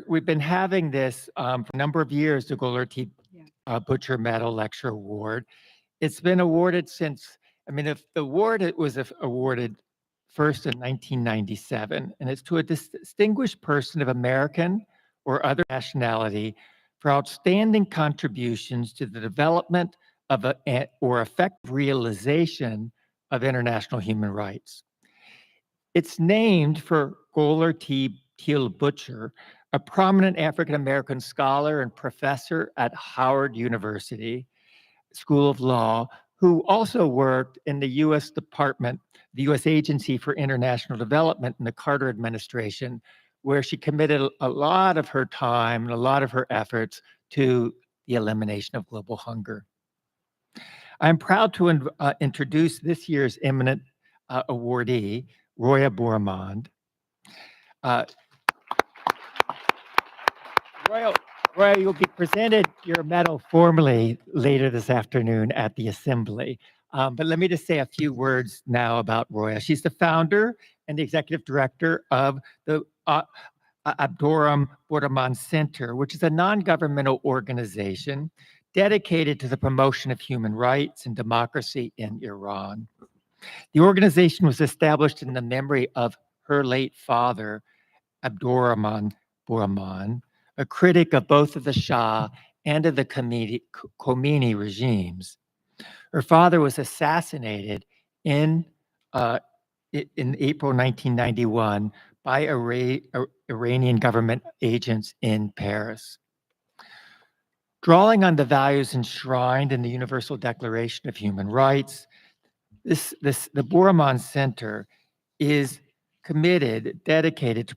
We've been having this for a number of years, the Goler T Butcher Medal Lecture Award. It's been awarded since, if the award it was awarded first in 1997, and it's to a distinguished person of American or other nationality for outstanding contributions to the development of or effective realization of international human rights. It's named for Goler T. Teal Butcher, a prominent African-American scholar and professor at Howard University School of Law, who also worked in the U.S. Department, the U.S. Agency for International Development in the Carter administration, where she committed a lot of her time and a lot of her efforts to the elimination of global hunger. I'm proud to introduce this year's eminent awardee, Roya Boroumand. Roya, you'll be presented your medal formally later this afternoon at the assembly. But let me just say a few words now about Roya. She's the founder and the executive director of the Abdorrahman Boroumand Center, which is a non-governmental organization dedicated to the promotion of human rights and democracy in Iran. The organization was established in the memory of her late father, Abdorrahman Boroumand, a critic of both of the Shah and of the Khomeini regimes. Her father was assassinated in April 1991 by Iranian government agents in Paris. Drawing on the values enshrined in the Universal Declaration of Human Rights, the Boroumand Center is dedicated to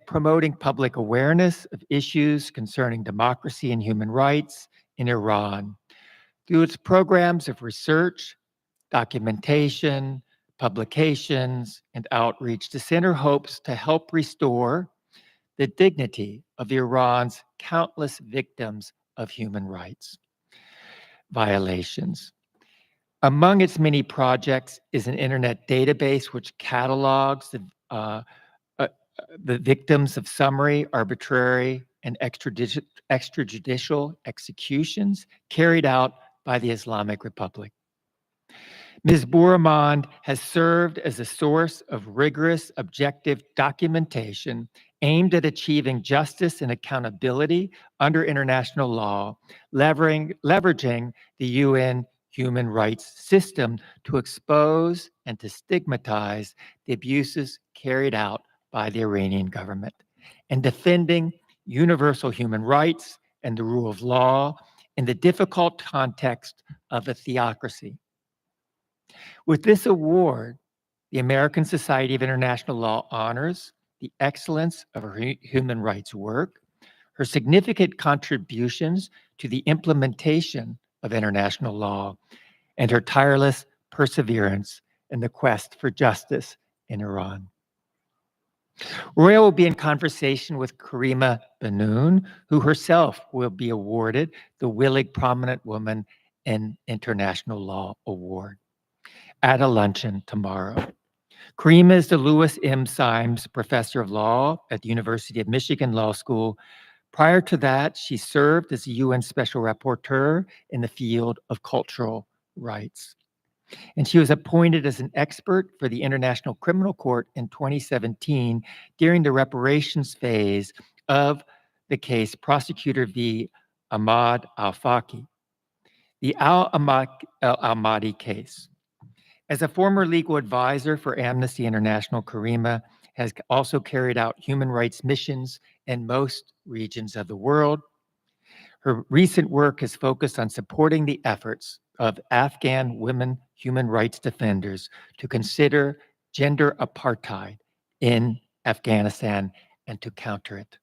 promoting public awareness of issues concerning democracy and human rights in Iran through its programs of research, documentation, publications, and outreach. The center hopes to help restore the dignity of Iran's countless victims of human rights violations. Among its many projects is an internet database which catalogs the victims of summary, arbitrary, and extrajudicial executions carried out by the Islamic Republic. Ms. Boroumand has served as a source of rigorous, objective documentation aimed at achieving justice and accountability under international law, leveraging the UN human rights system to expose and to stigmatize the abuses carried out by the Iranian government, and defending universal human rights and the rule of law in the difficult context of a theocracy. With this award, the American Society of International Law honors the excellence of her human rights work, her significant contributions to the implementation of international law, and her tireless perseverance in the quest for justice in Iran. Roya will be in conversation with Karima Benoon, who herself will be awarded the Willig Prominent Woman in International Law Award at a luncheon tomorrow. Karima is the Louis M. Symes Professor of Law at the University of Michigan Law School. Prior to that, she served as a UN Special Rapporteur in the field of cultural rights. And she was appointed as an expert for the International Criminal Court in 2017 during the reparations phase of the case Prosecutor v. Ahmad al-Faqi, the al-Ahmadi case. As a former legal advisor for Amnesty International, Karima has also carried out human rights missions in most regions of the world. Her recent work has focused on supporting the efforts of Afghan women human rights defenders to consider gender apartheid in Afghanistan and to counter it.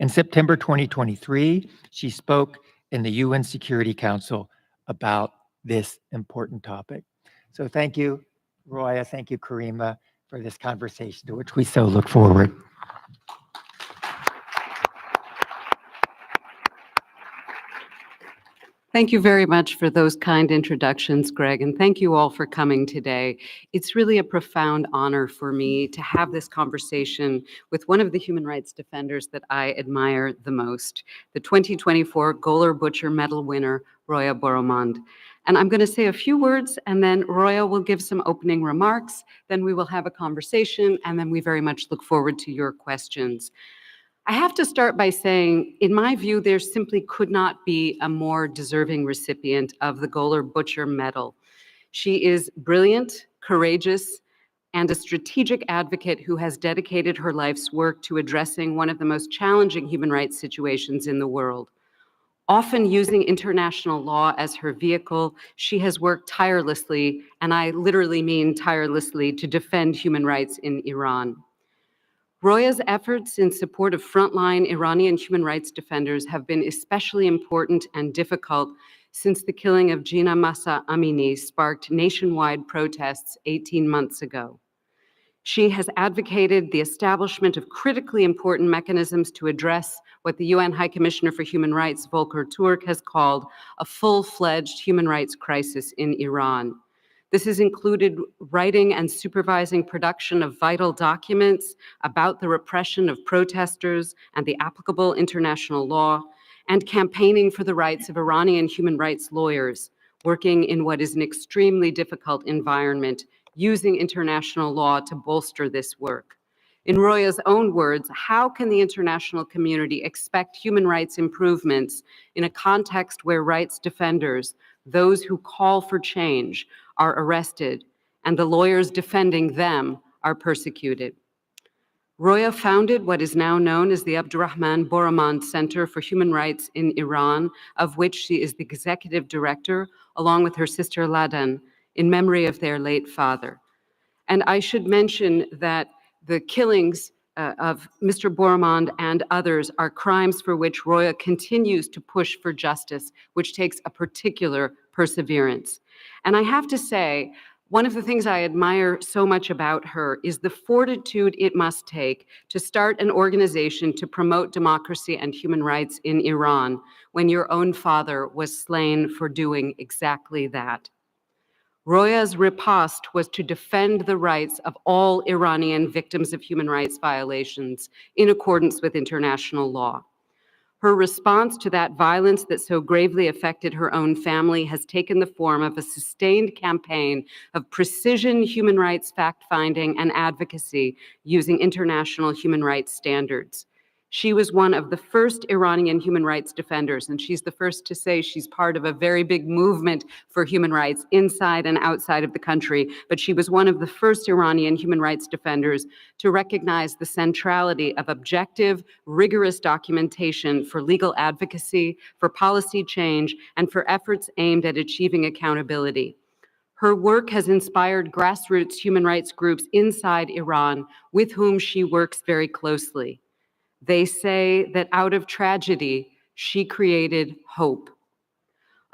In September 2023, she spoke in the UN Security Council about this important topic. So thank you, Roya, thank you, Karima, for this conversation to which we so look forward. Thank you very much for those kind introductions, Greg, and thank you all for coming today. It's really a profound honor for me to have this conversation with one of the human rights defenders that I admire the most, the 2024 Goler Butcher Medal winner, Roya Boroumand. And I'm going to say a few words, and then Roya will give some opening remarks, then we will have a conversation, and then we very much look forward to your questions. I have to start by saying, in my view, there simply could not be a more deserving recipient of the Goler Butcher Medal. She is brilliant, courageous, and a strategic advocate who has dedicated her life's work to addressing one of the most challenging human rights situations in the world. Often using international law as her vehicle, she has worked tirelessly, and I literally mean tirelessly, to defend human rights in Iran. Roya's efforts in support of frontline Iranian human rights defenders have been especially important and difficult since the killing of Jina Mahsa Amini sparked nationwide protests 18 months ago. She has advocated the establishment of critically important mechanisms to address what the UN High Commissioner for Human Rights, Volker Turk, has called a full-fledged human rights crisis in Iran. This has included writing and supervising production of vital documents about the repression of protesters and the applicable international law, and campaigning for the rights of Iranian human rights lawyers, working in what is an extremely difficult environment, using international law to bolster this work. In Roya's own words, how can the international community expect human rights improvements in a context where rights defenders, those who call for change, are arrested, and the lawyers defending them are persecuted? Roya founded what is now known as the Abdorrahman Boroumand Center for Human Rights in Iran, of which she is the executive director, along with her sister Ladan, in memory of their late father. And I should mention that the killings of Mr. Boroumand and others are crimes for which Roya continues to push for justice, which takes a particular perseverance. And I have to say, one of the things I admire so much about her is the fortitude it must take to start an organization to promote democracy and human rights in Iran when your own father was slain for doing exactly that. Roya's riposte was to defend the rights of all Iranian victims of human rights violations in accordance with international law. Her response to that violence that so gravely affected her own family has taken the form of a sustained campaign of precision human rights fact-finding and advocacy using international human rights standards. She was one of the first Iranian human rights defenders, and she's the first to say she's part of a very big movement for human rights inside and outside of the country. But she was one of the first Iranian human rights defenders to recognize the centrality of objective, rigorous documentation for legal advocacy, for policy change, and for efforts aimed at achieving accountability. Her work has inspired grassroots human rights groups inside Iran with whom she works very closely. They say that out of tragedy, she created hope.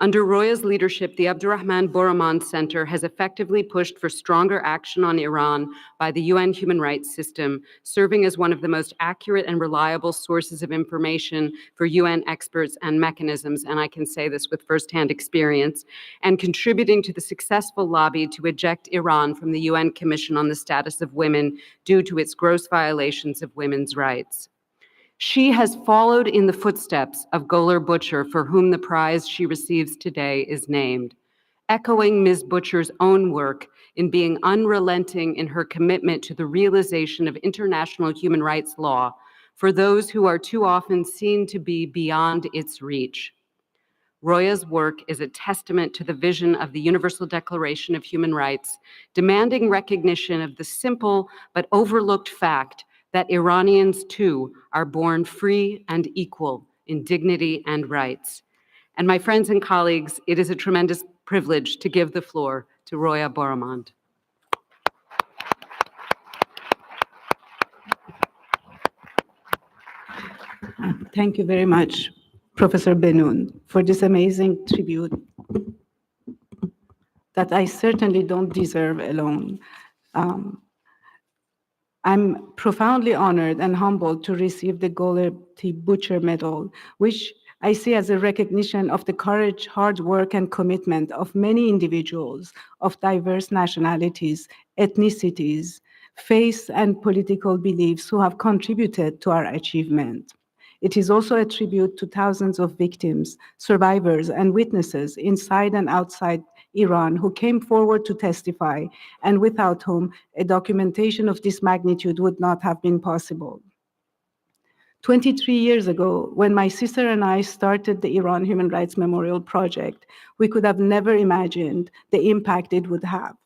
Under Roya's leadership, the Abdorrahman Boroumand Center has effectively pushed for stronger action on Iran by the UN human rights system, serving as one of the most accurate and reliable sources of information for UN experts and mechanisms, and I can say this with firsthand experience, and contributing to the successful lobby to eject Iran from the UN Commission on the Status of Women due to its gross violations of women's rights. She has followed in the footsteps of Goler Butcher, for whom the prize she receives today is named, echoing Ms. Butcher's own work in being unrelenting in her commitment to the realization of international human rights law for those who are too often seen to be beyond its reach. Roya's work is a testament to the vision of the Universal Declaration of Human Rights, demanding recognition of the simple but overlooked fact that Iranians too are born free and equal in dignity and rights. And my friends and colleagues, it is a tremendous privilege to give the floor to Roya Boroumand. Thank you very much, Professor Benoun, for this amazing tribute that I certainly don't deserve alone. I'm profoundly honored and humbled to receive the Goler T Butcher Medal, which I see as a recognition of the courage, hard work, and commitment of many individuals of diverse nationalities, ethnicities, faiths, and political beliefs who have contributed to our achievement. It is also a tribute to thousands of victims, survivors, and witnesses inside and outside Iran who came forward to testify, and without whom a documentation of this magnitude would not have been possible. 23 years ago, when my sister and I started the Iran Human Rights Memorial Project, we could have never imagined the impact it would have.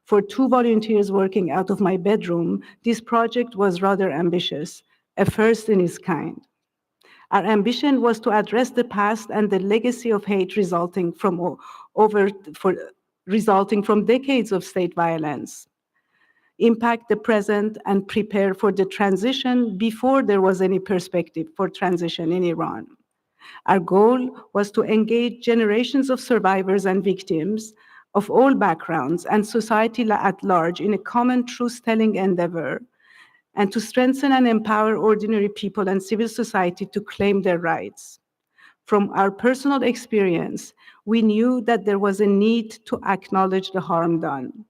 For 2 volunteers working out of my bedroom, this project was rather ambitious, a first in its kind. Our ambition was to address the past and the legacy of hate resulting from decades of state violence, impact the present, and prepare for the transition before there was any perspective for transition in Iran. Our goal was to engage generations of survivors and victims of all backgrounds and society at large in a common truth-telling endeavor, and to strengthen and empower ordinary people and civil society to claim their rights. From our personal experience, we knew that there was a need to acknowledge the harm done,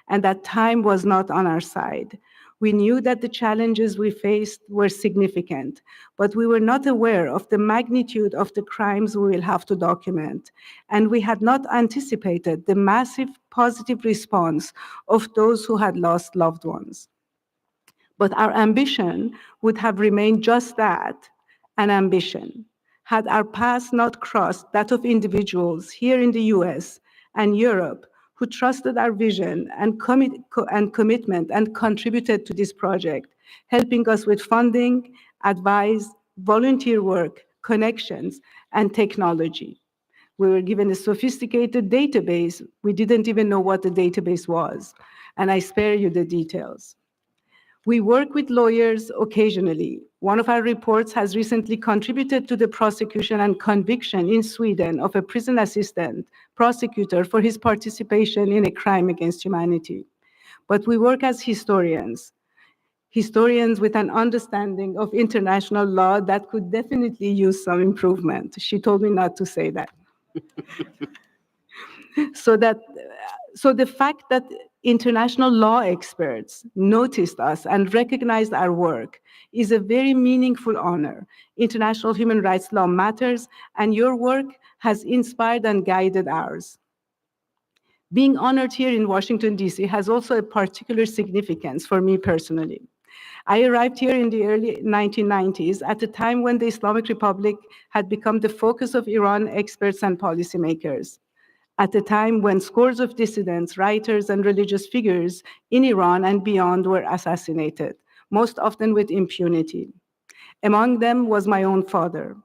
and that time was not on our side. We knew that the challenges we faced were significant, but we were not aware of the magnitude of the crimes we will have to document, and we had not anticipated the massive positive response of those who had lost loved ones. But our ambition would have remained just that, an ambition, had our paths not crossed that of individuals here in the US and Europe who trusted our vision and commitment and contributed to this project, helping us with funding, advice, volunteer work, connections, and technology. We were given a sophisticated database. We didn't even know what the database was, and I spare you the details. We work with lawyers occasionally. One of our reports has recently contributed to the prosecution and conviction in Sweden of a prison assistant prosecutor for his participation in a crime against humanity. But we work as historians with an understanding of international law that could definitely use some improvement. She told me not to say that. So the fact that international law experts noticed us and recognized our work is a very meaningful honor. International human rights law matters, and your work has inspired and guided ours. Being honored here in Washington, D.C. has also a particular significance for me personally. I arrived here in the early 1990s at a time when the Islamic Republic had become the focus of Iran experts and policymakers. At a time when scores of dissidents, writers, and religious figures in Iran and beyond were assassinated, most often with impunity. Among them was my own father.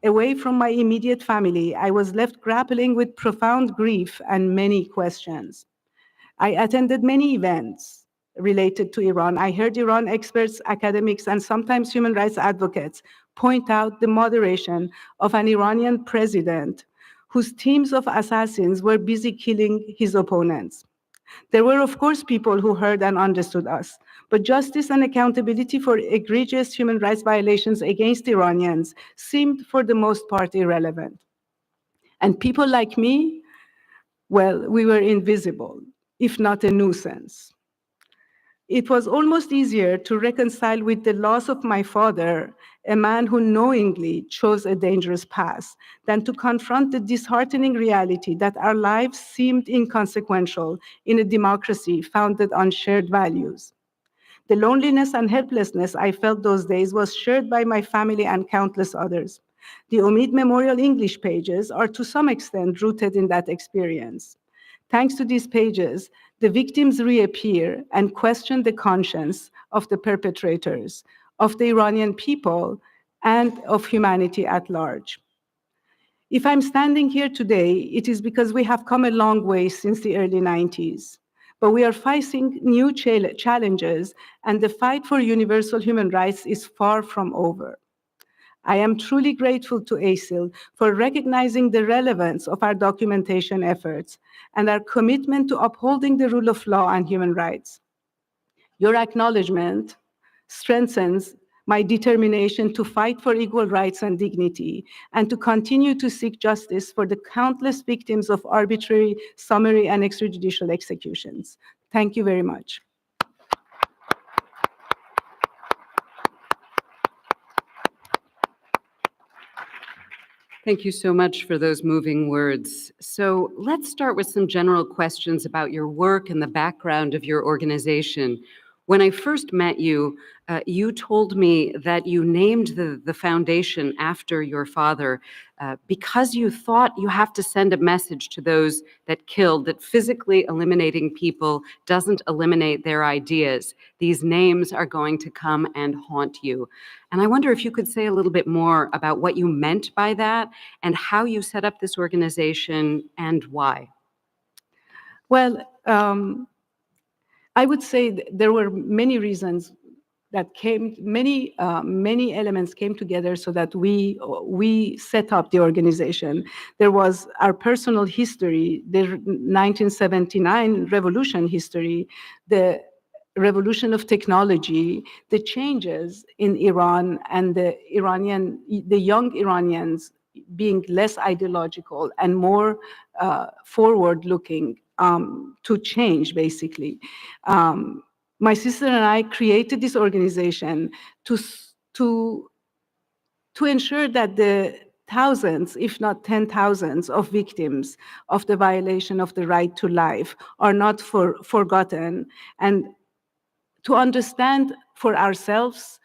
Away from my immediate family, I was left grappling with profound grief and many questions. I attended many events related to Iran. I heard Iran experts, academics, and sometimes human rights advocates point out the moderation of an Iranian president whose teams of assassins were busy killing his opponents. There were, of course, people who heard and understood us, but justice and accountability for egregious human rights violations against Iranians seemed, for the most part, irrelevant. And people like me, well, we were invisible, if not a nuisance. It was almost easier to reconcile with the loss of my father, a man who knowingly chose a dangerous path, than to confront the disheartening reality that our lives seemed inconsequential in a democracy founded on shared values. The loneliness and helplessness I felt those days was shared by my family and countless others. The Omid Memorial English pages are to some extent rooted in that experience. Thanks to these pages, the victims reappear and question the conscience of the perpetrators, of the Iranian people, and of humanity at large. If I'm standing here today, it is because we have come a long way since the early 90s, but we are facing new challenges, and the fight for universal human rights is far from over. I am truly grateful to ASIL for recognizing the relevance of our documentation efforts and our commitment to upholding the rule of law and human rights. Your acknowledgement strengthens my determination to fight for equal rights and dignity, and to continue to seek justice for the countless victims of arbitrary, summary, and extrajudicial executions. Thank you very much. Thank you so much for those moving words. So let's start with some general questions about your work and the background of your organization. When I first met you, you told me that you named the foundation after your father because you thought you have to send a message to those that killed, that physically eliminating people doesn't eliminate their ideas. These names are going to come and haunt you. And I wonder if you could say a little bit more about what you meant by that and how you set up this organization and why. Well, I would say there were many reasons that came, many elements came together so that we set up the organization. There was our personal history, the 1979 revolution history, the revolution of technology, the changes in Iran, and the young Iranians being less ideological and more forward-looking to change, basically. My sister and I created this organization to ensure that the thousands, if not 10,000s, of victims of the violation of the right to life are not forgotten, and to understand for ourselves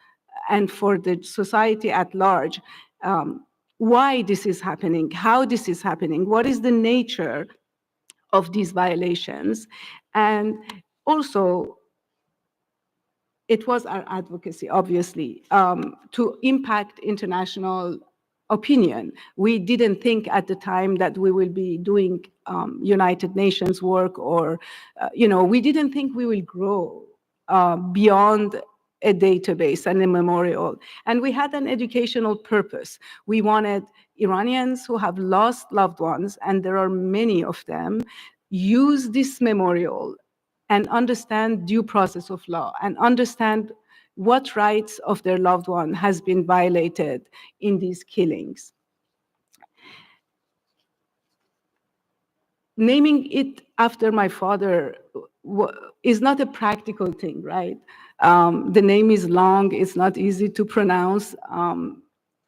and for the society at large why this is happening, how this is happening, what is the nature of these violations. And also, it was our advocacy, obviously, to impact international opinion. We didn't think at the time that we will be doing United Nations work, or, we didn't think we will grow beyond a database and a memorial. And we had an educational purpose. We wanted Iranians who have lost loved ones, and there are many of them, use this memorial and understand due process of law and understand what rights of their loved one has been violated in these killings. Naming it after my father is not a practical thing, right? The name is long, it's not easy to pronounce,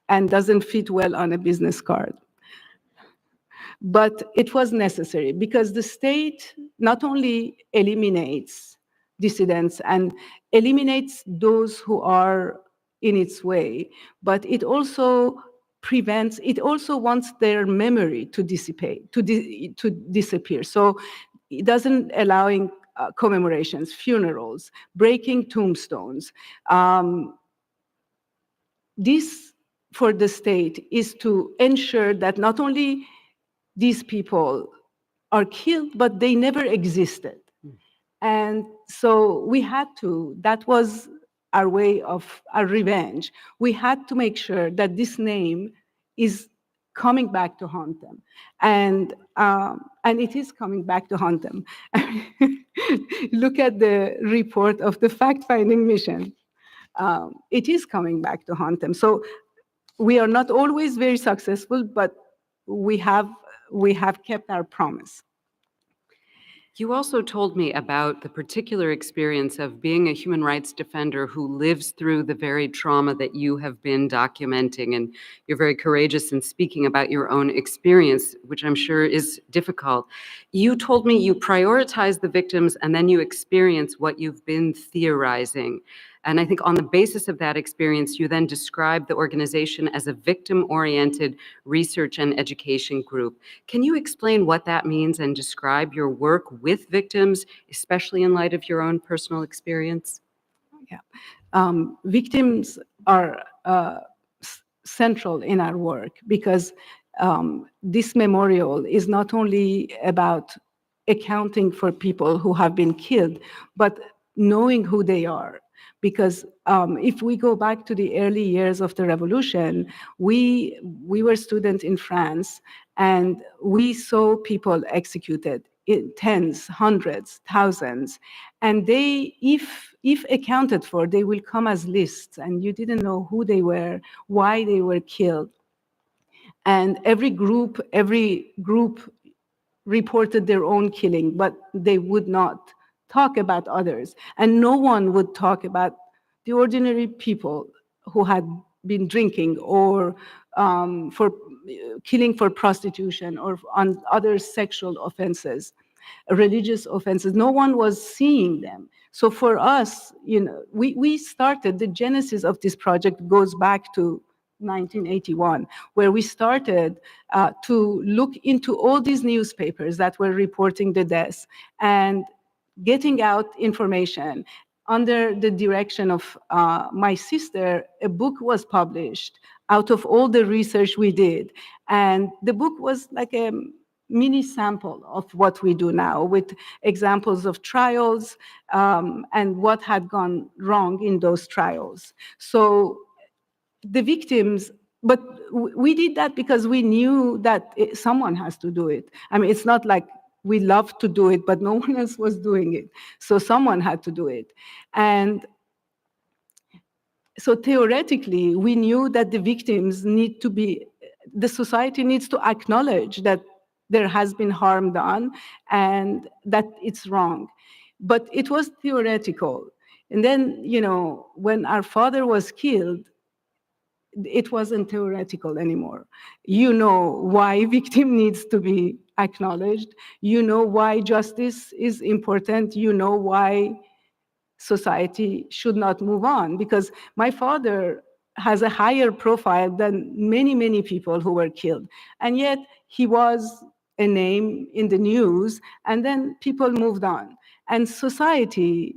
and doesn't fit well on a business card. But it was necessary because the state not only eliminates dissidents and eliminates those who are in its way, but it also prevents, it also wants their memory to dissipate, to disappear. So it doesn't allowing commemorations, funerals, breaking tombstones. This, for the state, is to ensure that not only these people are killed, but they never existed. And so we had to, that was our way of our revenge. We had to make sure that this name is coming back to haunt them. And it is coming back to haunt them. Look at the report of the fact-finding mission. It is coming back to haunt them. So we are not always very successful, but we have kept our promise. You also told me about the particular experience of being a human rights defender who lives through the very trauma that you have been documenting, and you're very courageous in speaking about your own experience, which I'm sure is difficult. You told me you prioritize the victims and then you experience what you've been theorizing. And I think on the basis of that experience, you then describe the organization as a victim-oriented research and education group. Can you explain what that means and describe your work with victims, especially in light of your own personal experience? Yeah. Victims are central in our work because this memorial is not only about accounting for people who have been killed, but knowing who they are. Because if we go back to the early years of the revolution, we were students in France, and we saw people executed in tens, hundreds, thousands. And they, if if accounted for, they will come as lists, and you didn't know who they were, why they were killed. And every group reported their own killing, but they would not talk about others. And no one would talk about the ordinary people who had been drinking or for killing for prostitution or on other sexual offenses, religious offenses. No one was seeing them. So for us, we started, the genesis of this project goes back to 1981, where we started to look into all these newspapers that were reporting the deaths and getting out information. Under the direction of my sister, a book was published out of all the research we did. And the book was like a mini sample of what we do now, with examples of trials and what had gone wrong in those trials. So the victims, but we did that because we knew that someone has to do it. I mean, it's not like we love to do it, but no one else was doing it. So someone had to do it. And so theoretically, we knew that the victims need to be, the society needs to acknowledge that there has been harm done and that it's wrong. But it was theoretical. And then, when our father was killed, it wasn't theoretical anymore. You know why victim needs to be acknowledged. You know why justice is important. You know why society should not move on. Because my father has a higher profile than many, many people who were killed. And yet he was a name in the news, and then people moved on. And society,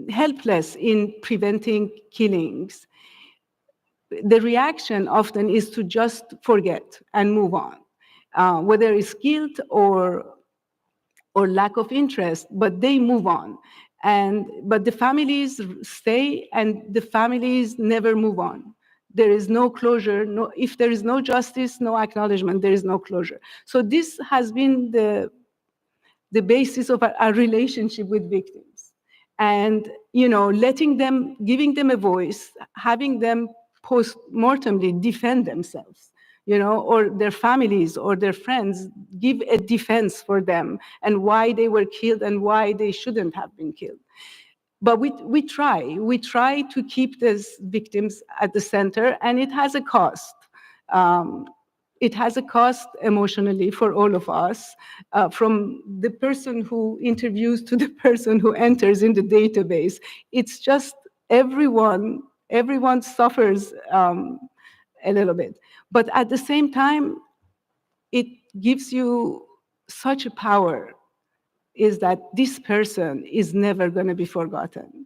helpless in preventing killings, the reaction often is to just forget and move on, whether it's guilt or lack of interest, but they move on. But the families stay, and the families never move on. There is no closure. If there is no justice, no acknowledgement, there is no closure. So this has been the basis of our relationship with victims. And, letting them, giving them a voice, having them post-mortemly defend themselves, or their families or their friends give a defense for them and why they were killed and why they shouldn't have been killed. But we try to keep these victims at the center, and it has a cost. It has a cost emotionally for all of us, from the person who interviews to the person who enters in the database. It's just everyone suffers a little bit. But at the same time, it gives you such a power, is that this person is never going to be forgotten.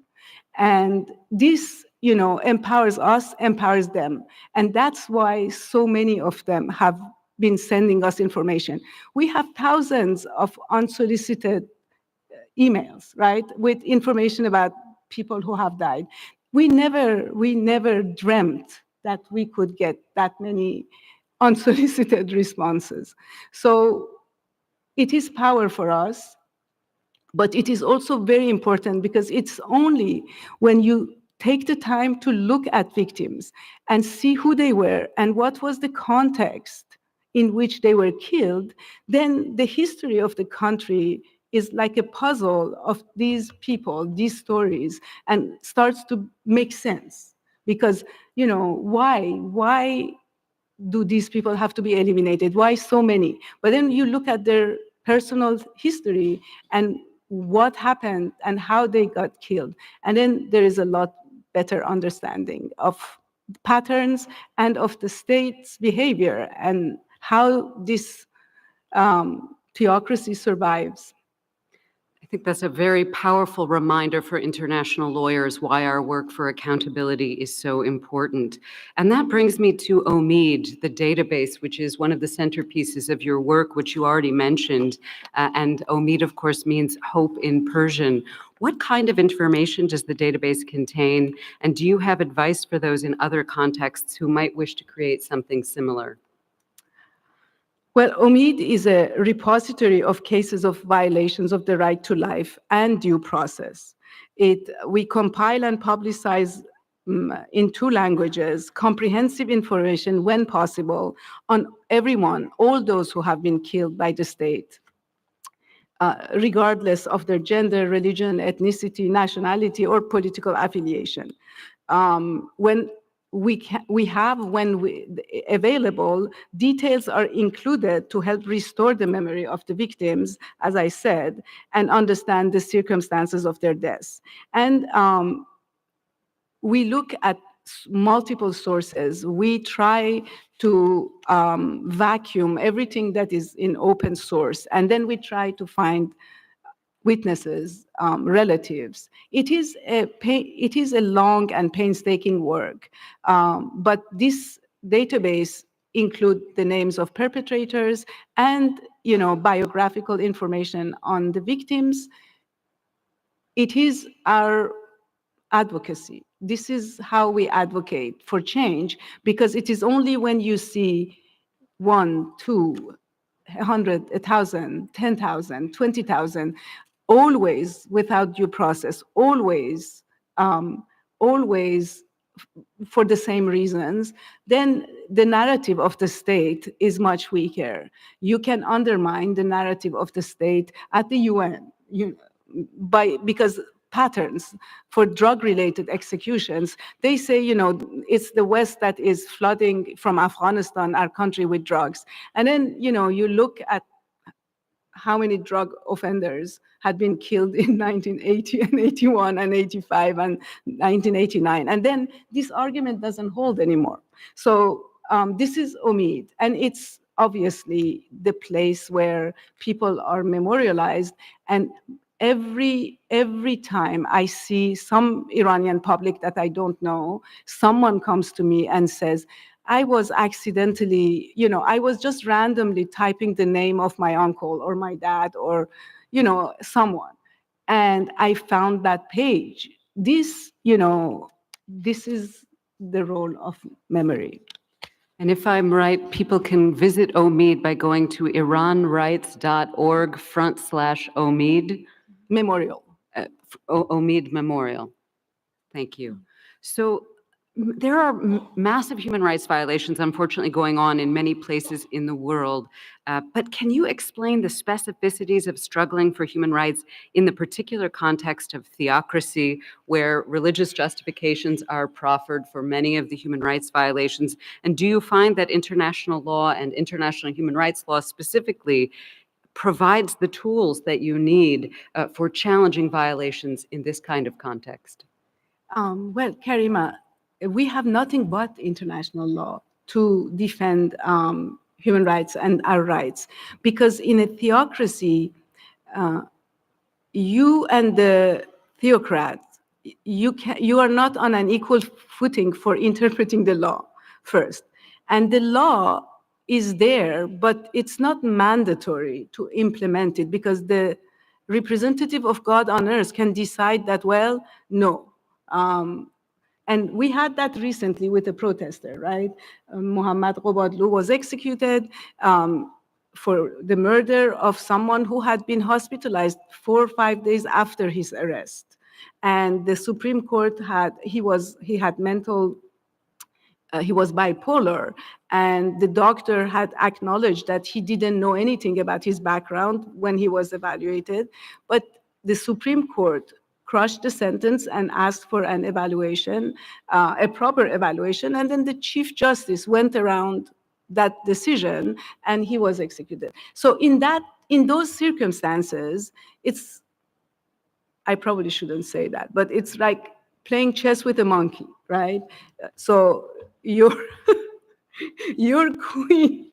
And this, empowers us, empowers them. And that's why so many of them have been sending us information. We have thousands of unsolicited emails, right, with information about people who have died. We never dreamt that we could get that many unsolicited responses. So it is power for us, but it is also very important because it's only when you take the time to look at victims and see who they were and what was the context in which they were killed, then the history of the country is like a puzzle of these people, these stories, and starts to make sense. Because, why do these people have to be eliminated? Why so many? But then you look at their personal history and what happened and how they got killed. And then there is a lot better understanding of patterns and of the state's behavior and how this theocracy survives. I think that's a very powerful reminder for international lawyers why our work for accountability is so important. And that brings me to OMID, the database, which is one of the centerpieces of your work, which you already mentioned. And OMID, of course, means hope in Persian. What kind of information does the database contain? And do you have advice for those in other contexts who might wish to create something similar? Well, OMID is a repository of cases of violations of the right to life and due process. We compile and publicize in 2 languages, comprehensive information when possible on everyone, all those who have been killed by the state, regardless of their gender, religion, ethnicity, nationality, or political affiliation. When available, details are included to help restore the memory of the victims, as I said, and understand the circumstances of their deaths. And we look at multiple sources. We try to vacuum everything that is in open source, and then we try to find witnesses, relatives. It is a long and painstaking work, but this database includes the names of perpetrators and, biographical information on the victims. It is our advocacy. This is how we advocate for change, because it is only when you see 1, 2, 100, 1,000, 10,000, 20,000, always without due process, always for the same reasons, then the narrative of the state is much weaker. You can undermine the narrative of the state at the UN, because patterns for drug-related executions, they say, it's the West that is flooding from Afghanistan, our country, with drugs. And then, you look at how many drug offenders had been killed in 1980 and 81 and 85 and 1989. And then this argument doesn't hold anymore. So this is OMID, and it's obviously the place where people are memorialized. And every time I see some Iranian public that I don't know, someone comes to me and says, I was accidentally, I was just randomly typing the name of my uncle or my dad or, someone, and I found that page. This is the role of memory. And if I'm right, people can visit OMID by going to iranrights.org/OMID. Memorial. OMID Memorial. Thank you. So there are massive human rights violations, unfortunately, going on in many places in the world. But can you explain the specificities of struggling for human rights in the particular context of theocracy, where religious justifications are proffered for many of the human rights violations? And do you find that international law and international human rights law specifically provides the tools that you need for challenging violations in this kind of context? Well, Karima, we have nothing but international law to defend human rights and our rights, because in a theocracy, you and the theocrat, you are not on an equal footing for interpreting the law first. And the law is there, but it's not mandatory to implement it, because the representative of God on earth can decide that, well, no. And we had that recently with a protester, right? Mohammad Qobadlu was executed for the murder of someone who had been hospitalized 4 or 5 days after his arrest. And the Supreme Court he was bipolar, and the doctor had acknowledged that he didn't know anything about his background when he was evaluated. But the Supreme Court crushed the sentence and asked for an evaluation, a proper evaluation, and then the Chief Justice went around that decision and he was executed. So in those circumstances, I probably shouldn't say that, but it's like playing chess with a monkey, right? So your queen,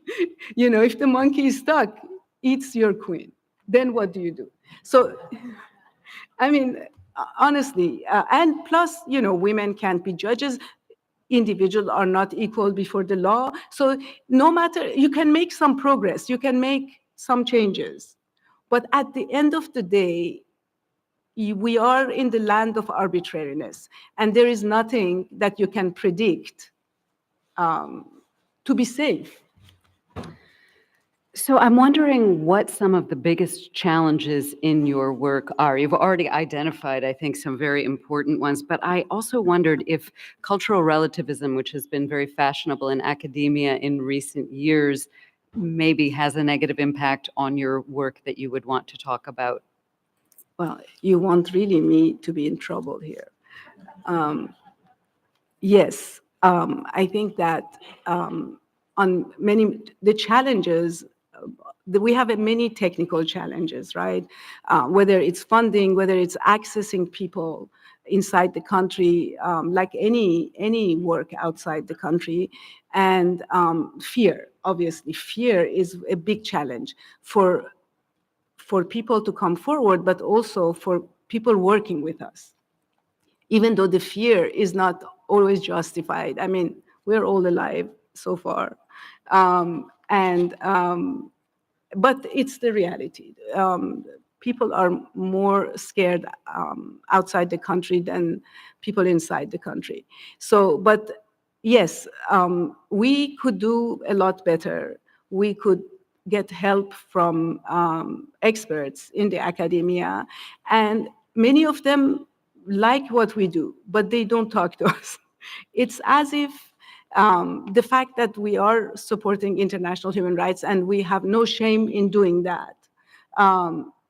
if the monkey is stuck, eats your queen, then what do you do? So, I mean, honestly, and plus, women can't be judges. Individuals are not equal before the law. So no matter, you can make some progress, you can make some changes. But at the end of the day, we are in the land of arbitrariness, and there is nothing that you can predict to be safe. So I'm wondering what some of the biggest challenges in your work are. You've already identified, I think, some very important ones, but I also wondered if cultural relativism, which has been very fashionable in academia in recent years, maybe has a negative impact on your work that you would want to talk about. Well, you want really me to be in trouble here. Yes, I think that on many the challenges, we have many technical challenges, right? Whether it's funding, whether it's accessing people inside the country, like any work outside the country, and fear. Obviously, fear is a big challenge for people to come forward, but also for people working with us, even though the fear is not always justified. I mean, we're all alive so far. But it's the reality. People are more scared outside the country than people inside the country. So, but yes, we could do a lot better. We could get help from experts in the academia, and many of them like what we do, but they don't talk to us. It's as if the fact that we are supporting international human rights and we have no shame in doing that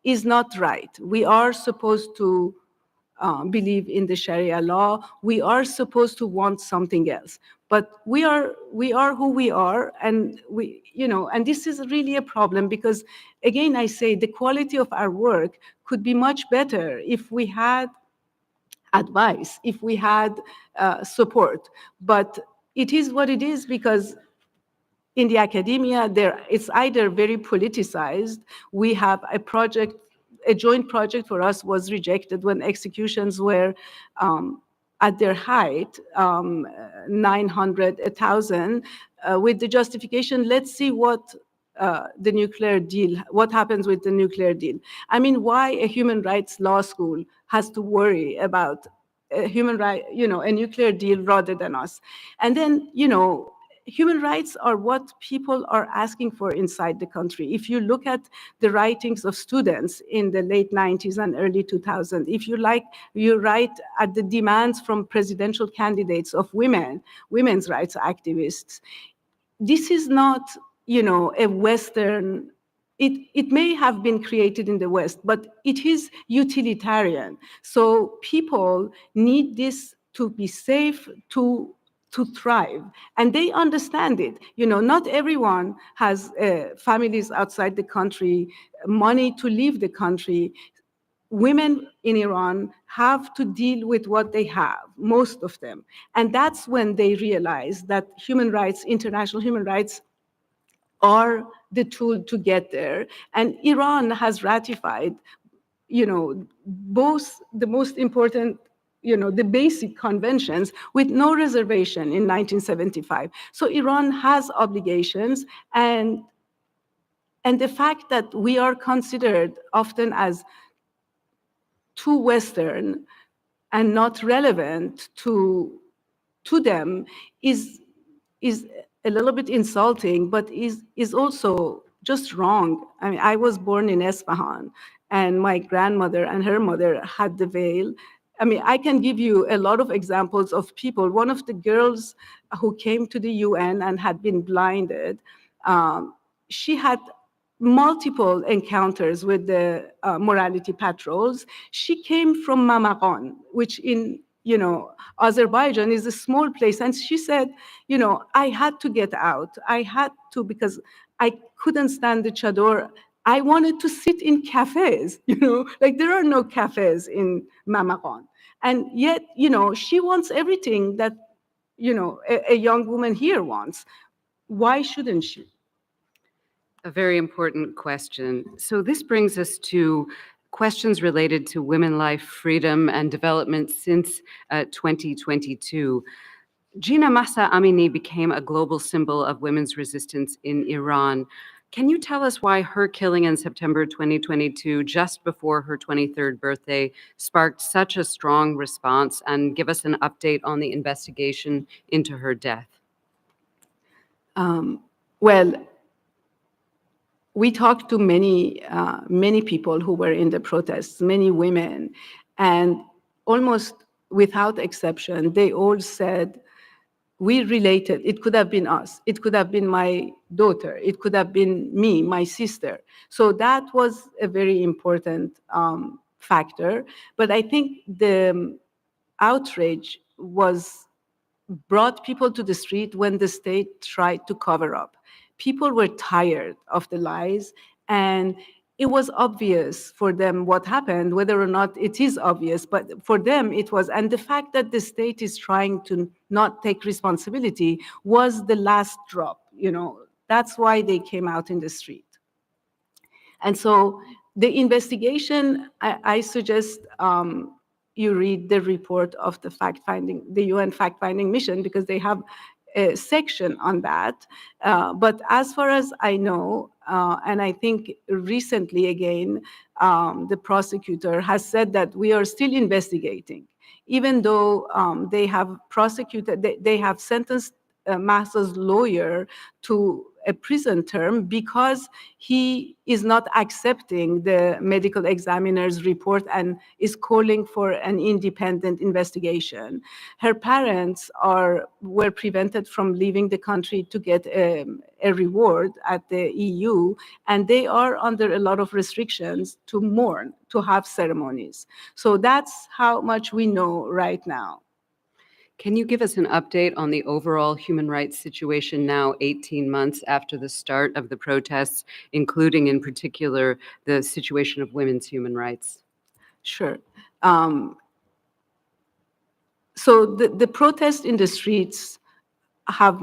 is not right. We are supposed to believe in the Sharia law. We are supposed to want something else. But we are who we are, and and this is really a problem because, again, I say the quality of our work could be much better if we had advice, if we had support. But it is what it is because in the academia, it's either very politicized. We have a joint project for us was rejected when executions were at their height, 900, 1,000, with the justification, let's see what the nuclear deal, what happens with the nuclear deal. I mean, why a human rights law school has to worry about a a nuclear deal rather than us? And then, human rights are what people are asking for inside the country. If you look at the writings of students in the late 90s and early 2000s, if you write at the demands from presidential candidates of women's rights activists. This is not, a Western, it may have been created in the West, but it is utilitarian. So people need this to be safe, to thrive, and they understand it. Not everyone has families outside the country, money to leave the country. Women in Iran have to deal with what they have, most of them. And that's when they realize that human rights, international human rights, are the tool to get there. And Iran has ratified, both the most important, the basic conventions with no reservation in 1975. So Iran has obligations, and the fact that we are considered often as too Western and not relevant to them is a little bit insulting, but is also just wrong. I mean, I was born in Esfahan, and my grandmother and her mother had the veil. I mean, I can give you a lot of examples of people. One of the girls who came to the UN and had been blinded, she had multiple encounters with the morality patrols. She came from Mamaqan, which in Azerbaijan is a small place. And she said, I had to get out. I had to, because I couldn't stand the chador. I wanted to sit in cafes, like there are no cafes in Mamaqan. And yet, she wants everything that, a young woman here wants. Why shouldn't she? A very important question. So this brings us to questions related to women life, freedom, and development since 2022. Jina Mahsa Amini became a global symbol of women's resistance in Iran. Can you tell us why her killing in September 2022, just before her 23rd birthday, sparked such a strong response, and give us an update on the investigation into her death? Well, we talked to many people who were in the protests, many women, and almost without exception, they all said, we related. It could have been us. It could have been my daughter. It could have been me, my sister. So that was a very important factor. But I think the outrage was brought people to the street when the state tried to cover up. People were tired of the lies, and it was obvious for them what happened, whether or not it is obvious, but for them it was. And the fact that the state is trying to not take responsibility was the last drop, you know. That's why they came out in the street. And so the investigation, I suggest you read the report of the UN fact-finding mission, because they have a section on that. But as far as I know, and I think recently again, the prosecutor has said that we are still investigating, even though they have prosecuted, they have sentenced Mahsa's lawyer to a prison term because he is not accepting the medical examiner's report and is calling for an independent investigation. Her parents were prevented from leaving the country to get a reward at the EU, and they are under a lot of restrictions to mourn, to have ceremonies. So that's how much we know right now. Can you give us an update on the overall human rights situation now, 18 months after the start of the protests, including in particular the situation of women's human rights? Sure. So the protests in the streets have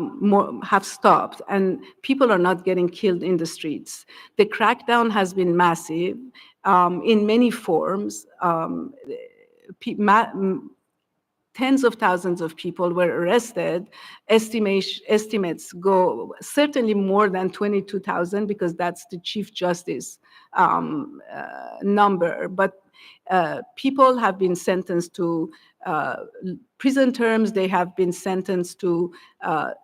stopped, and people are not getting killed in the streets. The crackdown has been massive in many forms. Tens of thousands of people were arrested. Estimates go certainly more than 22,000, because that's the Chief Justice number. But people have been sentenced to prison terms. They have been sentenced to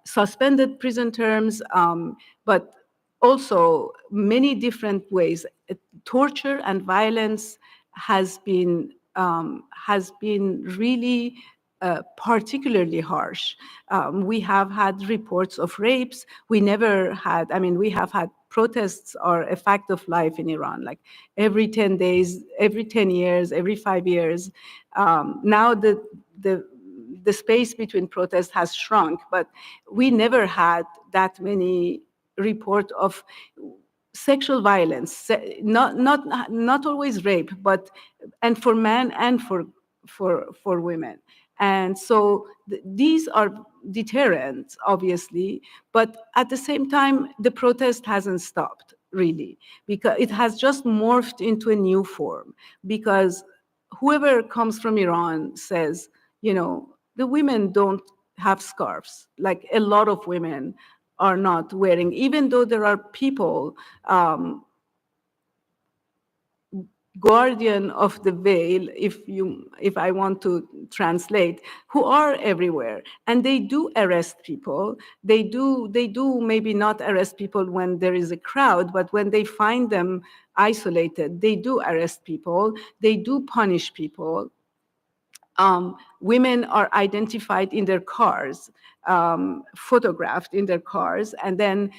suspended prison terms, but also many different ways. Torture and violence has been really particularly harsh. We have had reports of rapes. We have had protests are a fact of life in Iran, like every 10 days, every 10 years, every 5 years. Now the space between protests has shrunk, but we never had that many reports of sexual violence, not always rape, and for men and for women. And so these are deterrents, obviously, but at the same time, the protest hasn't stopped, really, because it has just morphed into a new form. Because whoever comes from Iran says, you know, the women don't have scarves. Like a lot of women are not wearing, even though there are people, guardian of the veil, if I want to translate, who are everywhere, and they do arrest people. They do maybe not arrest people when there is a crowd, but when they find them isolated, they do arrest people. They do punish people. Women are identified in their cars, photographed in their cars, and then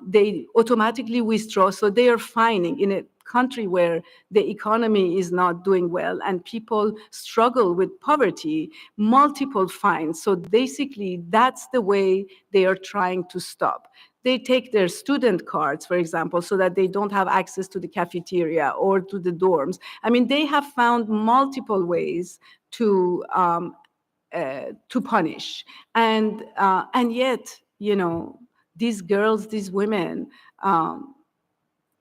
they automatically withdraw. So they are fining in a country where the economy is not doing well and people struggle with poverty, multiple fines. So basically, that's the way they are trying to stop. They take their student cards, for example, so that they don't have access to the cafeteria or to the dorms. I mean, they have found multiple ways to punish, and yet, you know, these girls, these women,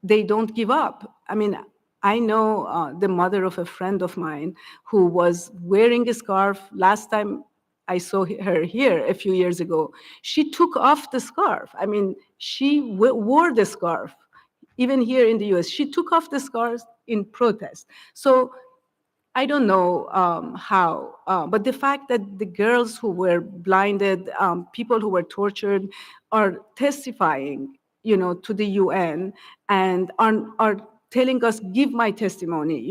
they don't give up. I mean, I know the mother of a friend of mine who was wearing a scarf. Last time I saw her here a few years ago, she took off the scarf. I mean, she wore the scarf. Even here in the US, she took off the scarf in protest. So I don't know how, but the fact that the girls who were blinded, people who were tortured, are testifying to the UN and are telling us, give my testimony.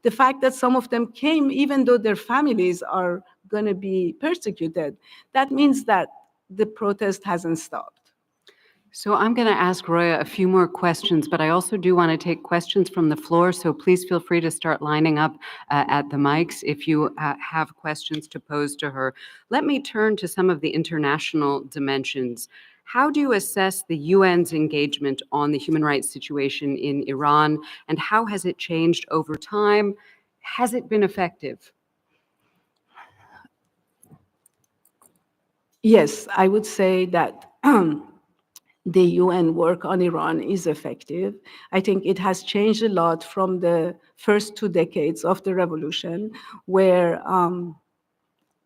The fact that some of them came, even though their families are going to be persecuted, that means that the protest hasn't stopped. So I'm going to ask Roya a few more questions, but I also do want to take questions from the floor. So please feel free to start lining up at the mics if you have questions to pose to her. Let me turn to some of the international dimensions. How do you assess the UN's engagement on the human rights situation in Iran, and how has it changed over time? Has it been effective? Yes, I would say that the UN work on Iran is effective. I think it has changed a lot from the first 2 decades of the revolution, where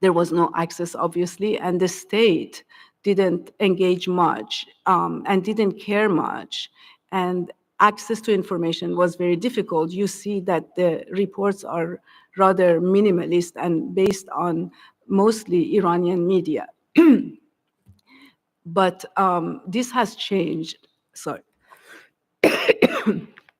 there was no access, obviously, and the state didn't engage much and didn't care much. And access to information was very difficult. You see that the reports are rather minimalist and based on mostly Iranian media. But this has changed. Sorry.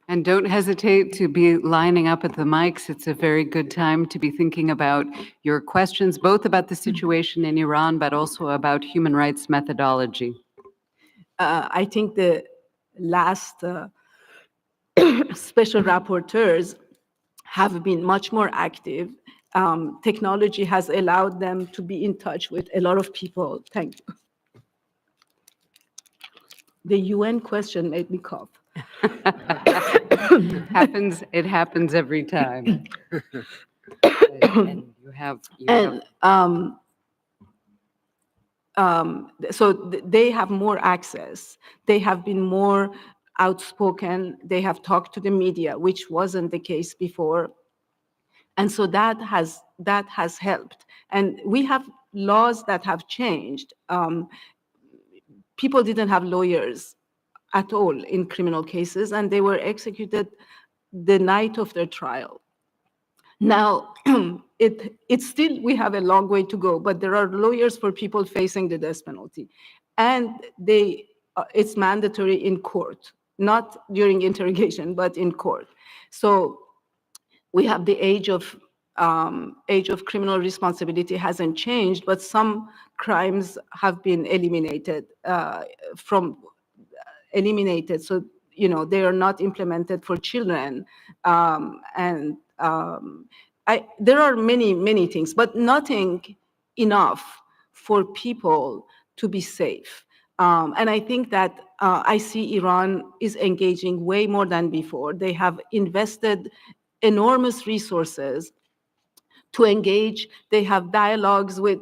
And don't hesitate to be lining up at the mics. It's a very good time to be thinking about your questions, both about the situation in Iran, but also about human rights methodology. I think the last special rapporteurs have been much more active. Technology has allowed them to be in touch with a lot of people. Thank you. The UN question made me cough. It happens every time. And they have more access. They have been more outspoken. They have talked to the media, which wasn't the case before. And so that has helped. And we have laws that have changed. People didn't have lawyers at all in criminal cases, and they were executed the night of their trial. Now, it's still, we have a long way to go, but there are lawyers for people facing the death penalty. And it's mandatory in court, not during interrogation, but in court. So we have the age of criminal responsibility hasn't changed, but some crimes have been eliminated. So, they are not implemented for children. There are many, many things, but nothing enough for people to be safe. And I think that I see Iran is engaging way more than before. They have invested enormous resources to engage. They have dialogues with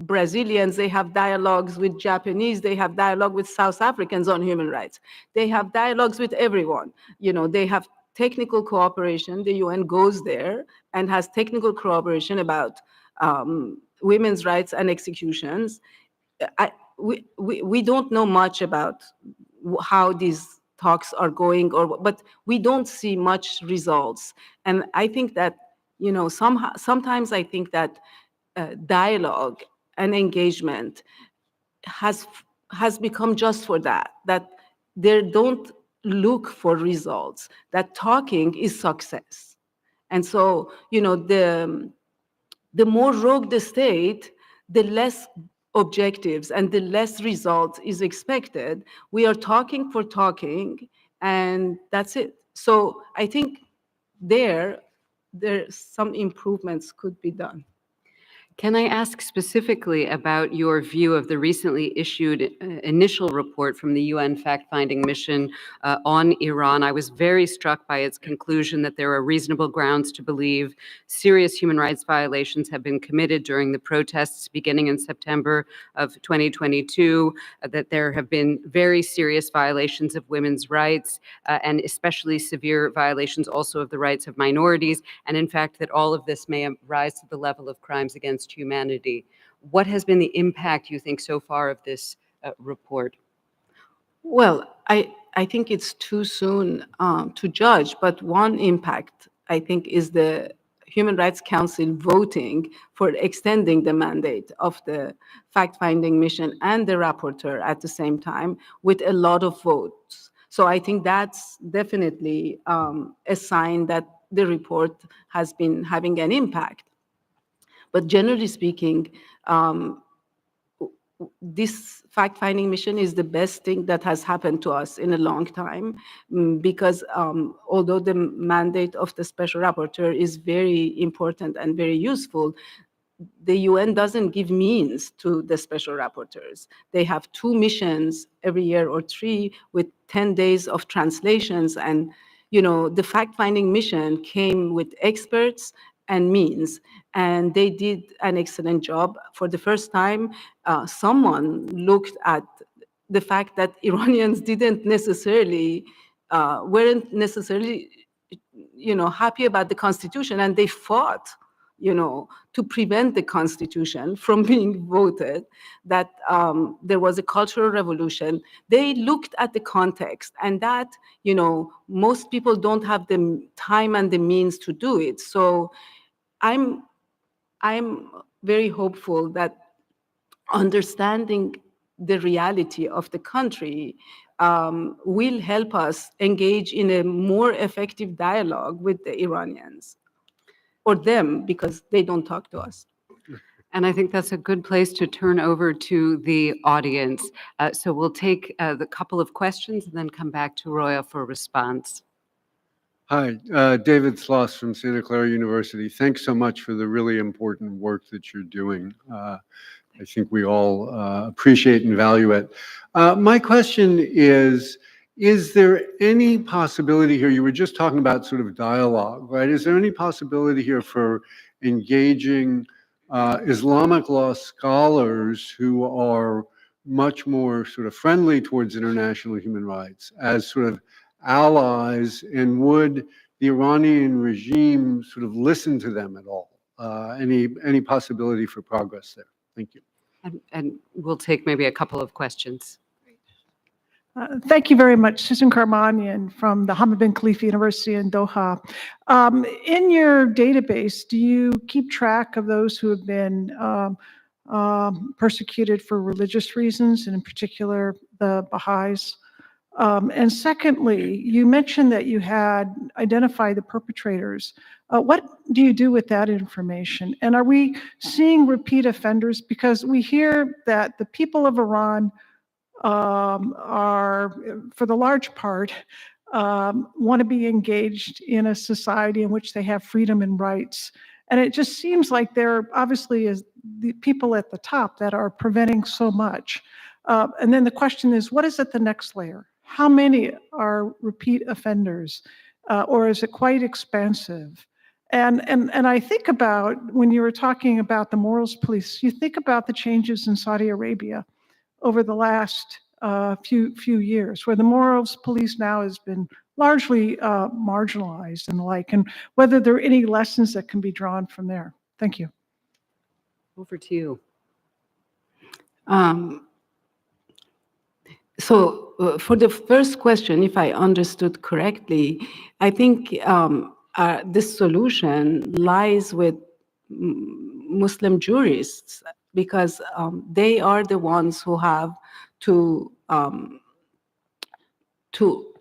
Brazilians, they have dialogues with Japanese, they have dialogue with South Africans on human rights. They have dialogues with everyone. They have technical cooperation. The UN goes there and has technical cooperation about women's rights and executions. We don't know much about how these talks are going, but we don't see much results. And I think that, sometimes I think that dialogue and engagement has become just for that they don't look for results, that talking is success. And so, the more rogue the state, the less objectives and the less results is expected. We are talking for talking, and that's it. So I think there's some improvements could be done. Can I ask specifically about your view of the recently issued initial report from the UN fact-finding mission on Iran? I was very struck by its conclusion that there are reasonable grounds to believe serious human rights violations have been committed during the protests beginning in September of 2022, that there have been very serious violations of women's rights, and especially severe violations also of the rights of minorities, and in fact that all of this may rise to the level of crimes against humanity. What has been the impact, you think, so far of this report? Well, I think it's too soon to judge, but one impact, I think, is the Human Rights Council voting for extending the mandate of the fact-finding mission and the rapporteur at the same time with a lot of votes. So I think that's definitely a sign that the report has been having an impact. But generally speaking, this fact-finding mission is the best thing that has happened to us in a long time, because although the mandate of the special rapporteur is very important and very useful, the UN doesn't give means to the special rapporteurs. They have 2 missions every year or 3 with 10 days of translations. And, the fact-finding mission came with experts and means, and they did an excellent job. For the first time, someone looked at the fact that Iranians weren't necessarily, happy about the constitution, and they fought, to prevent the constitution from being voted, that there was a cultural revolution. They looked at the context, and that, most people don't have the time and the means to do it. So I'm very hopeful that understanding the reality of the country will help us engage in a more effective dialogue with the Iranians, or them, because they don't talk to us. And I think that's a good place to turn over to the audience. So we'll take the couple of questions and then come back to Roya for a response. Hi, David Sloss from Santa Clara University. Thanks so much for the really important work that you're doing. I think we all appreciate and value it. My question is there any possibility here, you were just talking about sort of dialogue, right? Is there any possibility here for engaging Islamic law scholars who are much more sort of friendly towards international human rights as sort of allies, and would the Iranian regime sort of listen to them at all? Any possibility for progress there? Thank you. And we'll take maybe a couple of questions. Thank you very much. Susan Karmanian from the Hamad bin Khalifa University in Doha. In your database, do you keep track of those who have been persecuted for religious reasons, and in particular the Baha'is? And secondly, you mentioned that you had identified the perpetrators. What do you do with that information? And are we seeing repeat offenders? Because we hear that the people of Iran are, for the large part, want to be engaged in a society in which they have freedom and rights. And it just seems like there obviously is the people at the top that are preventing so much. And then the question is, what is at the next layer? How many are repeat offenders, or is it quite expansive? And I think about, when you were talking about the morals police, you think about the changes in Saudi Arabia over the last few years, where the morals police now has been largely marginalized and the like, and whether there are any lessons that can be drawn from there. Thank you. Over to you. So for the first question, if I understood correctly, I think this solution lies with Muslim jurists, because they are the ones who have to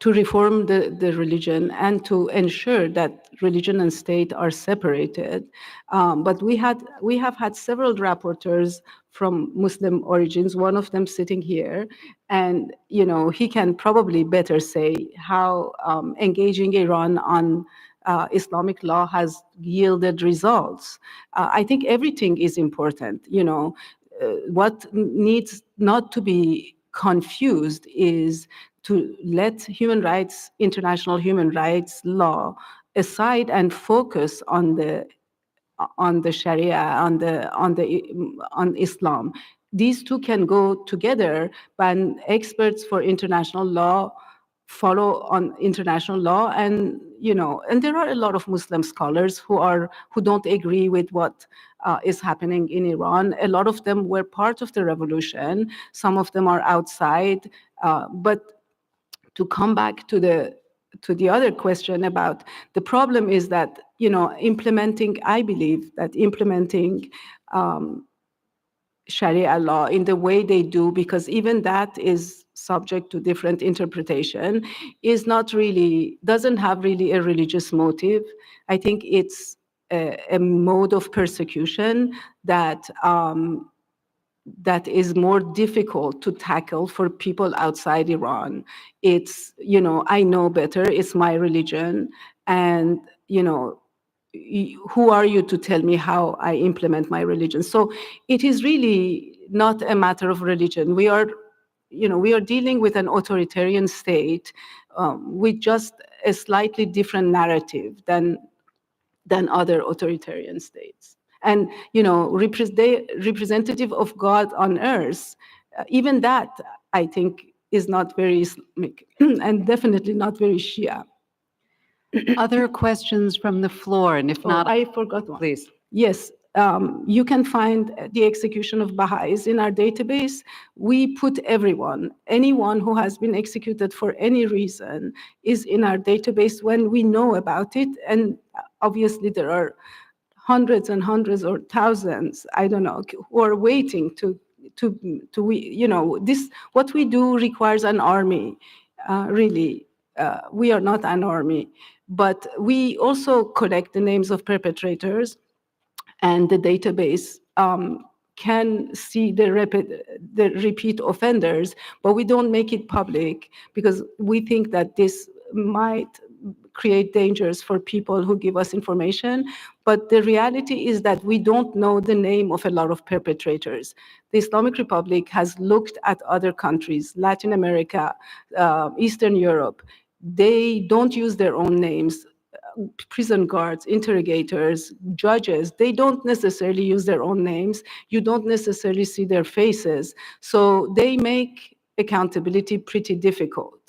reform the religion and to ensure that religion and state are separated. But we have had several rapporteurs from Muslim origins, one of them sitting here, and he can probably better say how engaging Iran on Islamic law has yielded results. I think everything is important. What needs not to be confused is to let international human rights law aside and focus on the Sharia, on Islam. These two can go together, but experts for international law follow on international law, and there are a lot of Muslim scholars who don't agree with what is happening in Iran. A lot of them were part of the revolution. Some of them are outside, but to come back to to the other question about the problem is that, I believe that implementing Sharia law in the way they do, because even that is subject to different interpretation, doesn't have really a religious motive. I think it's a mode of persecution that is more difficult to tackle for people outside Iran. It's, I know better, it's my religion, and, who are you to tell me how I implement my religion? So it is really not a matter of religion. We are dealing with an authoritarian state with just a slightly different narrative than other authoritarian states. And, representative of God on earth, even that, I think, is not very Islamic and definitely not very Shia. Other questions from the floor, and if not, I forgot one. please. Yes, you can find the execution of Baha'is in our database. We put anyone who has been executed for any reason is in our database when we know about it. And obviously there are hundreds and hundreds or thousands, I don't know, who are waiting what we do requires an army, really. We are not an army, but we also collect the names of perpetrators, and the database can see the repeat offenders, but we don't make it public because we think that this might create dangers for people who give us information. But the reality is that we don't know the name of a lot of perpetrators. The Islamic Republic has looked at other countries, Latin America, Eastern Europe. They don't use their own names. Prison guards, interrogators, judges, they don't necessarily use their own names. You don't necessarily see their faces. So they make accountability pretty difficult.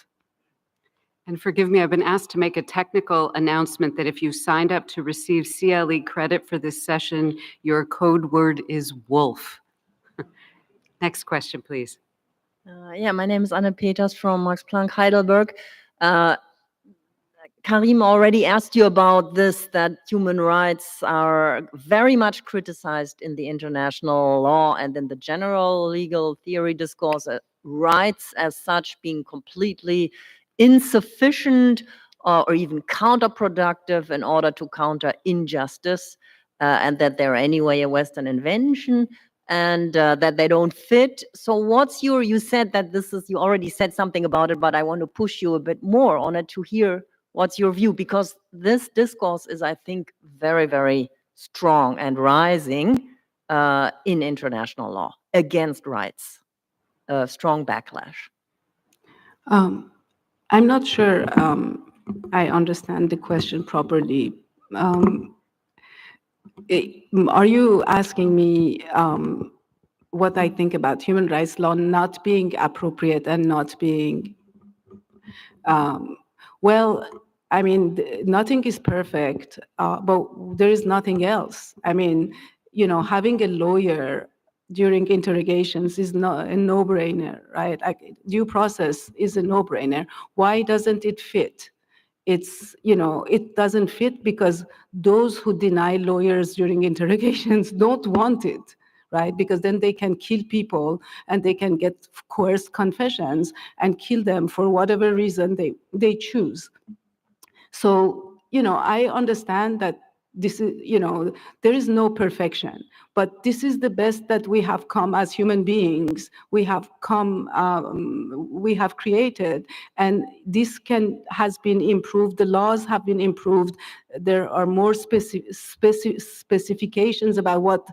And forgive me, I've been asked to make a technical announcement that if you signed up to receive CLE credit for this session, your code word is wolf. Next question, please. Yeah, my name is Anne Peters from Max Planck Heidelberg. Karim already asked you about this, that human rights are very much criticized in the international law and in the general legal theory discourse, rights as such being completely insufficient or even counterproductive in order to counter injustice, and that they're anyway a Western invention, and that they don't fit. So what's you said that you already said something about it, but I want to push you a bit more on it to hear what's your view, because this discourse is, I think, very, very strong and rising in international law against rights, strong backlash. I'm not sure I understand the question properly. Are you asking me what I think about human rights law not being appropriate and not being, well, I mean, nothing is perfect, but there is nothing else. I mean, having a lawyer during interrogations is not a no-brainer, right? Due process is a no-brainer. Why doesn't it fit? It doesn't fit because those who deny lawyers during interrogations don't want it, right? Because then they can kill people and they can get coerced confessions and kill them for whatever reason they choose. So, I understand that this is, there is no perfection, but this is the best that we have come as human beings. We have created, and this has been improved. The laws have been improved. There are more specifications about what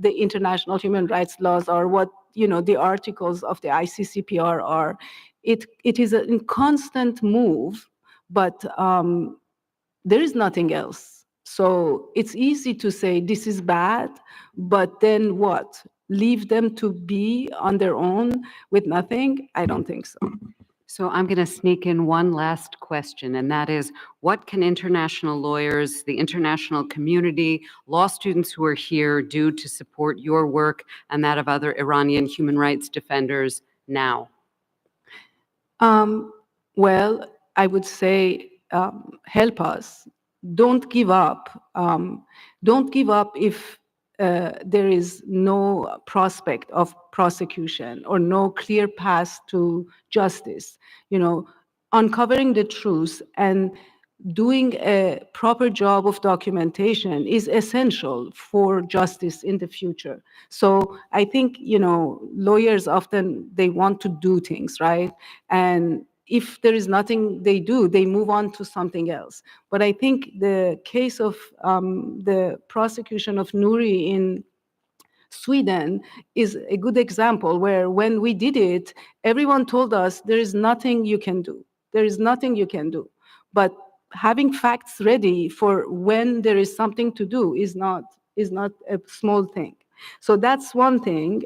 the international human rights laws are, what, the articles of the ICCPR are. It is a constant move, but there is nothing else. So it's easy to say this is bad, but then what? Leave them to be on their own with nothing? I don't think so. So I'm going to sneak in one last question, and that is, what can international lawyers, the international community, law students who are here do to support your work and that of other Iranian human rights defenders now? Well, I would say help us. Don't give up. Don't give up if there is no prospect of prosecution or no clear path to justice. You know, uncovering the truth and doing a proper job of documentation is essential for justice in the future. So I think, you know, lawyers often, they want to do things, right? And if there is nothing they do, they move on to something else. But I think the case of the prosecution of Nouri in Sweden is a good example where when we did it, everyone told us there is nothing you can do. There is nothing you can do. But having facts ready for when there is something to do is not a small thing. So that's one thing.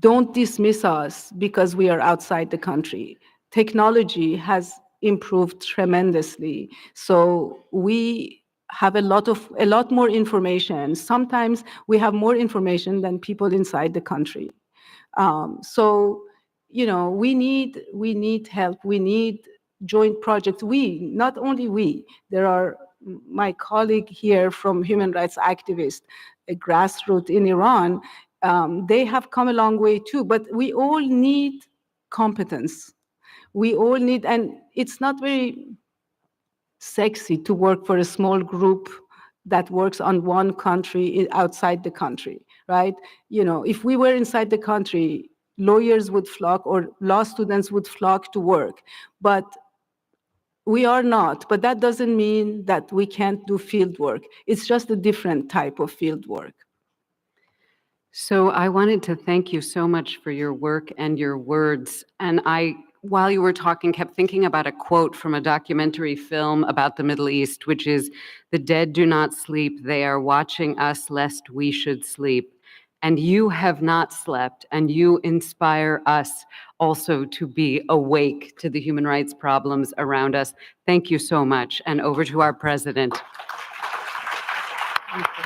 Don't dismiss us because we are outside the country. Technology has improved tremendously. So we have a lot more information. Sometimes we have more information than people inside the country. So, you know, we need help. We need joint projects. Not only we, there are my colleague here from human rights activists, a grassroots in Iran, they have come a long way too, but we all need competence. We all need, and it's not very sexy to work for a small group that works on one country outside the country, right? You know, if we were inside the country, lawyers would flock or law students would flock to work, but we are not. But that doesn't mean that we can't do field work. It's just a different type of field work. So I wanted to thank you so much for your work and your words. And while you were talking, kept thinking about a quote from a documentary film about the Middle East, which is, "The dead do not sleep. They are watching us lest we should sleep." And you have not slept, and you inspire us also to be awake to the human rights problems around us. Thank you so much. And over to our president. Thank you.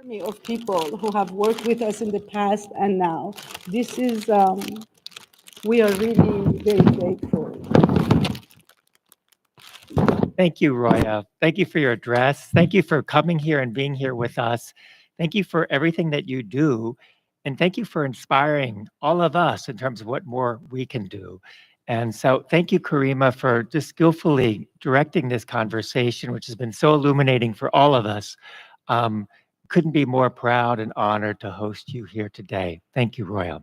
Army of people who have worked with us in the past and now. This is, we are really very grateful. Thank you, Roya. Thank you for your address. Thank you for coming here and being here with us. Thank you for everything that you do. And thank you for inspiring all of us in terms of what more we can do. And so thank you, Karima, for just skillfully directing this conversation, which has been so illuminating for all of us. Couldn't be more proud and honored to host you here today. Thank you, Roya.